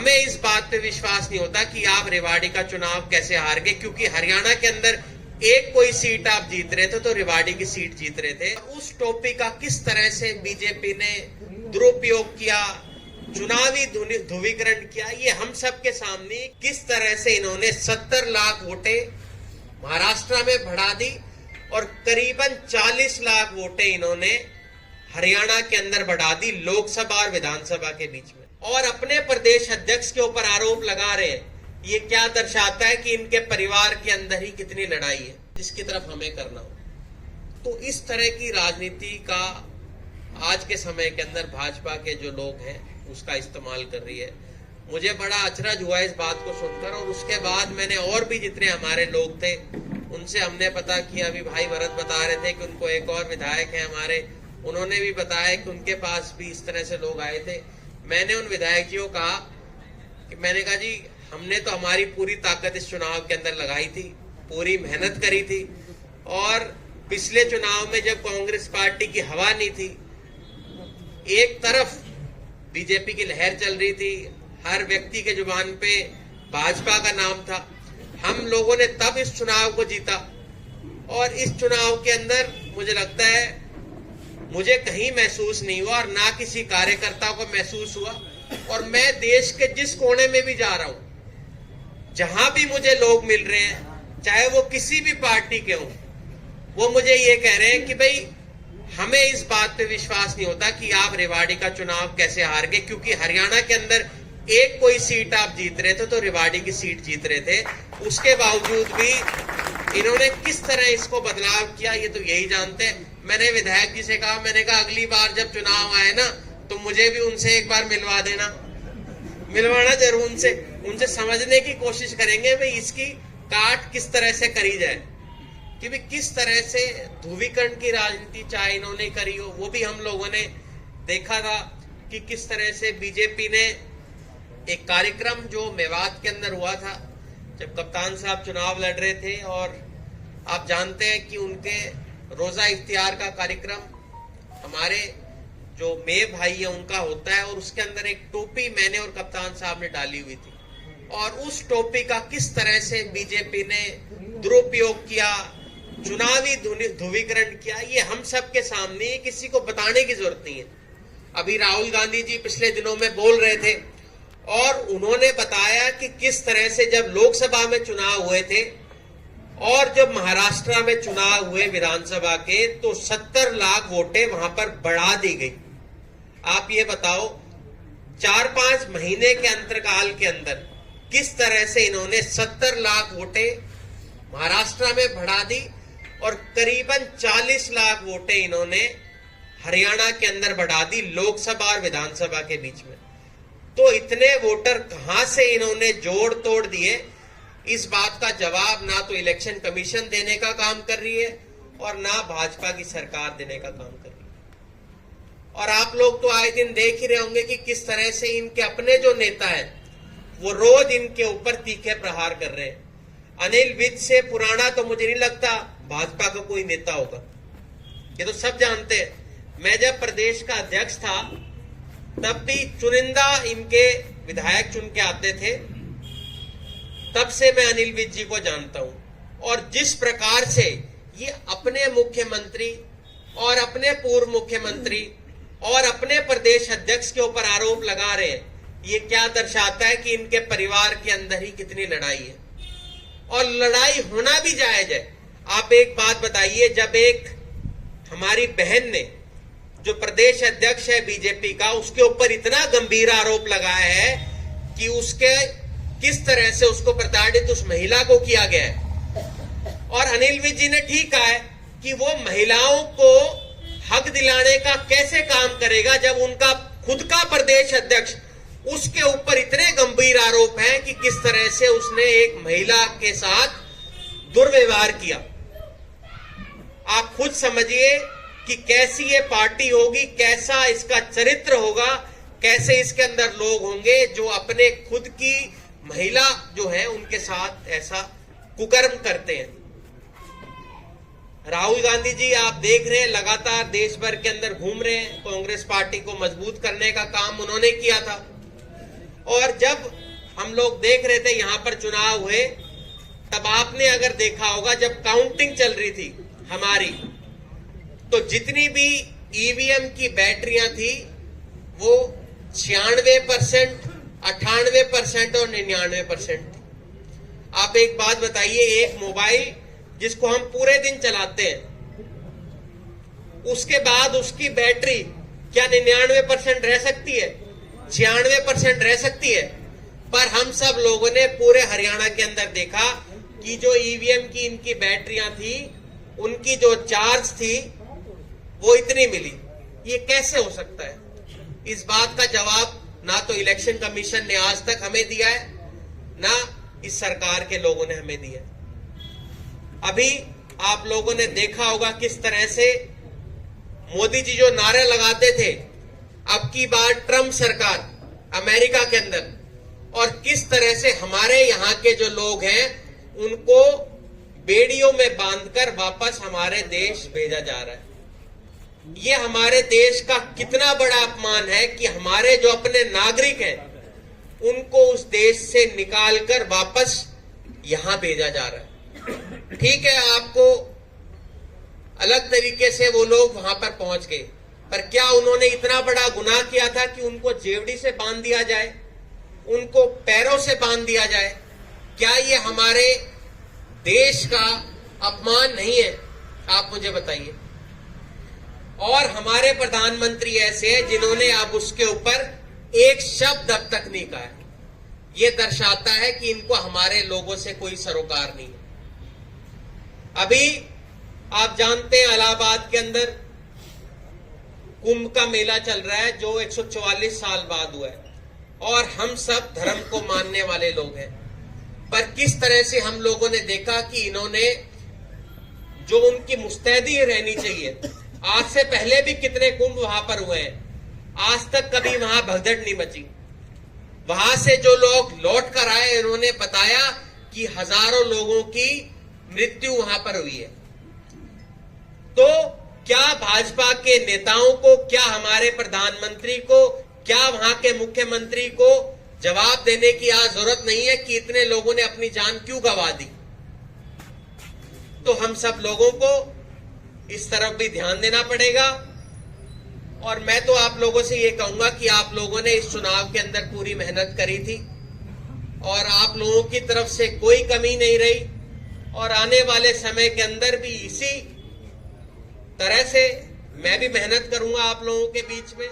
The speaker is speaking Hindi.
हमें इस बात पे विश्वास नहीं होता कि आप रेवाड़ी का चुनाव कैसे हार गए, क्योंकि हरियाणा के अंदर एक कोई सीट आप जीत रहे थे तो रेवाड़ी की सीट जीत रहे थे। उस टॉपिक का किस तरह से बीजेपी ने दुरुपयोग किया, चुनावी ध्रुवीकरण किया, ये हम सब के सामने। किस तरह से इन्होंने 70 लाख वोटें महाराष्ट्र में बढ़ा दी और करीबन 40 लाख वोटें इन्होंने हरियाणा के अंदर बढ़ा दी लोकसभा और विधानसभा के बीच में, और अपने प्रदेश अध्यक्ष के ऊपर आरोप लगा रहे हैं। ये क्या दर्शाता है कि इनके परिवार के अंदर ही कितनी लड़ाई है जिसकी तरफ हमें करना हो। तो इस तरह की राजनीति का आज के समय के अंदर भाजपा के जो लोग हैं उसका इस्तेमाल कर रही है। मुझे बड़ा अचरज हुआ इस बात को सुनकर, और उसके बाद मैंने और भी जितने हमारे लोग थे उनसे हमने पता किया। अभी भाई भरत बता रहे थे कि उनको एक और विधायक है हमारे, उन्होंने भी बताया कि उनके पास भी इस तरह से लोग आए थे। मैंने उन विधायक जी को कहा कि मैंने कहा जी हमने तो हमारी पूरी ताकत इस चुनाव के अंदर लगाई थी, पूरी मेहनत करी थी, और पिछले चुनाव में जब कांग्रेस पार्टी की हवा नहीं थी, एक तरफ बीजेपी की लहर चल रही थी, हर व्यक्ति के जुबान पे भाजपा का नाम था, हम लोगों ने तब इस चुनाव को जीता। और इस चुनाव के अंदर मुझे लगता है मुझे कहीं महसूस नहीं हुआ और ना किसी कार्यकर्ता को महसूस हुआ, और मैं देश के जिस कोने में भी जा रहा हूं, जहां भी मुझे लोग मिल रहे हैं, चाहे वो किसी भी पार्टी के हों, वो मुझे ये कह रहे हैं कि भाई हमें इस बात पे विश्वास नहीं होता कि आप रेवाड़ी का चुनाव कैसे हार गए, क्योंकि हरियाणा के अंदर एक कोई सीट आप जीत रहे थे तो रेवाड़ी की सीट जीत रहे थे। उसके बावजूद भी इन्होंने किस तरह इसको बदलाव किया ये तो यही जानते हैं। मैंने विधायक जी से कहा, मैंने कहा अगली बार जब चुनाव आए ना तो मुझे भी उनसे एक बार मिलवा देना, मिलवाना जरूर उनसे समझने की कोशिश करेंगे भाई इसकी काट किस तरह से करी जाए, कि भी किस तरह से ध्रुवीकरण की राजनीति चाहे इन्होंने करी हो। वो भी हम लोगों ने देखा था कि किस तरह से बीजेपी ने एक कार्यक्रम जो मेवात के अंदर हुआ था जब कप्तान साहब चुनाव लड़ रहे थे, और आप जानते हैं कि उनके रोजा इफ्तियार का कार्यक्रम हमारे जो मे भाई है उनका होता है, और उसके अंदर एक टोपी मैंने और कप्तान साहब ने डाली हुई थी, और उस टोपी का किस तरह से बीजेपी ने दुरुपयोग किया, चुनावी ध्रुवीकरण किया, ये हम सब के सामने, किसी को बताने की जरूरत नहीं है। अभी राहुल गांधी जी पिछले दिनों में बोल रहे थे और उन्होंने बताया कि किस तरह से जब लोकसभा में चुनाव हुए थे और जब महाराष्ट्र में चुनाव हुए विधानसभा के, तो 70 लाख वोटें वहां पर बढ़ा दी गई। आप ये बताओ 4-5 महीने के अंतरकाल के अंदर किस तरह से इन्होंने 70 लाख वोटें महाराष्ट्र में बढ़ा दी और करीबन 40 लाख वोटें इन्होंने हरियाणा के अंदर बढ़ा दी लोकसभा और विधानसभा के बीच में। तो इतने वोटर कहां से इन्होंने जोड़ तोड़ दिए, इस बात का जवाब ना तो इलेक्शन कमीशन देने का काम कर रही है और ना भाजपा की सरकार देने का काम कर रही है। और आप लोग तो आए दिन देख ही रहे होंगे कि किस तरह से इनके अपने जो नेता हैं वो रोज इनके ऊपर तीखे प्रहार कर रहे हैं। अनिल विज से पुराना तो मुझे नहीं लगता भाजपा का कोई नेता होगा, ये तो सब जानते हैं। मैं जब प्रदेश का अध्यक्ष था तब भी चुनिंदा इनके विधायक चुन के आते थे, तब से मैं अनिल विज जी को जानता हूं, और जिस प्रकार से ये अपने मुख्यमंत्री और अपने पूर्व मुख्यमंत्री और अपने प्रदेश अध्यक्ष के ऊपर आरोप लगा रहे हैं, ये क्या दर्शाता है कि इनके परिवार के अंदर ही कितनी लड़ाई है, और लड़ाई होना भी जायज है। आप एक बात बताइए, जब एक हमारी बहन ने जो प्रदेश अध्यक्ष है बीजेपी का, उसके ऊपर इतना गंभीर आरोप लगाया है कि उसके किस तरह से उसको प्रताड़ित उस महिला को किया गया है, और अनिल विज जी ने ठीक कहा है कि वो महिलाओं को हक दिलाने का कैसे काम करेगा जब उनका खुद का प्रदेश अध्यक्ष, उसके ऊपर इतने गंभीर आरोप हैं कि किस तरह से उसने एक महिला के साथ दुर्व्यवहार किया। आप खुद समझिए कि कैसी ये पार्टी होगी, कैसा इसका चरित्र होगा, कैसे इसके अंदर लोग होंगे जो अपने खुद की महिला जो है उनके साथ ऐसा कुकर्म करते हैं। राहुल गांधी जी आप देख रहे हैं लगातार देश भर के अंदर घूम रहे हैं, कांग्रेस पार्टी को मजबूत करने का काम उन्होंने किया था, और जब हम लोग देख रहे थे यहां पर चुनाव हुए, तब आपने अगर देखा होगा जब काउंटिंग चल रही थी हमारी, तो जितनी भी ईवीएम की बैटरियां थी वो 96%, 98% और 99% थी। आप एक बात बताइए, एक मोबाइल जिसको हम पूरे दिन चलाते हैं, उसके बाद उसकी बैटरी क्या 99% रह सकती है? 96% रह सकती है? पर हम सब लोगों ने पूरे हरियाणा के अंदर देखा कि जो ईवीएम की इनकी बैटरियां थी, उनकी जो चार्ज थी वो इतनी मिली। ये कैसे हो सकता है? इस बात का जवाब ना तो इलेक्शन कमीशन ने आज तक हमें दिया है, ना इस सरकार के लोगों ने हमें दिया है। अभी आप लोगों ने देखा होगा किस तरह से मोदी जी जो नारे लगाते थे, अब की बार ट्रम्प सरकार अमेरिका के अंदर, और किस तरह से हमारे यहाँ के जो लोग हैं उनको बेड़ियों में बांधकर वापस हमारे देश भेजा जा रहा है। ये हमारे देश का कितना बड़ा अपमान है कि हमारे जो अपने नागरिक हैं उनको उस देश से निकालकर वापस यहां भेजा जा रहा है। ठीक है, आपको अलग तरीके से वो लोग वहां पर पहुंच गए, पर क्या उन्होंने इतना बड़ा गुनाह किया था कि उनको जेवड़ी से बांध दिया जाए, उनको पैरों से बांध दिया जाए? क्या ये हमारे देश का अपमान नहीं है? आप मुझे बताइए। और हमारे प्रधानमंत्री ऐसे हैं जिन्होंने अब उसके ऊपर एक शब्द अब तक नहीं कहा है। ये दर्शाता है कि इनको हमारे लोगों से कोई सरोकार नहीं है। अभी आप जानते हैं इलाहाबाद के अंदर कुंभ का मेला चल रहा है जो 144 साल बाद हुआ है, और हम सब धर्म को मानने वाले लोग हैं, पर किस तरह से हम लोगों ने देखा कि इन्होंने जो उनकी मुस्तैदी रहनी चाहिए, आज से पहले भी कितने कुंभ वहां पर हुए हैं, आज तक कभी वहां भगदड़ नहीं मची। वहां से जो लोग लौट कर आए उन्होंने बताया कि हजारों लोगों की मृत्यु वहां पर हुई है। तो क्या भाजपा के नेताओं को, क्या हमारे प्रधानमंत्री को, क्या वहां के मुख्यमंत्री को जवाब देने की आज जरूरत नहीं है कि इतने लोगों ने अपनी जान क्यों गंवा दी? तो हम सब लोगों को इस तरफ भी ध्यान देना पड़ेगा। और मैं तो आप लोगों से ये कहूंगा कि आप लोगों ने इस चुनाव के अंदर पूरी मेहनत करी थी और आप लोगों की तरफ से कोई कमी नहीं रही, और आने वाले समय के अंदर भी इसी तरह से मैं भी मेहनत करूंगा आप लोगों के बीच में।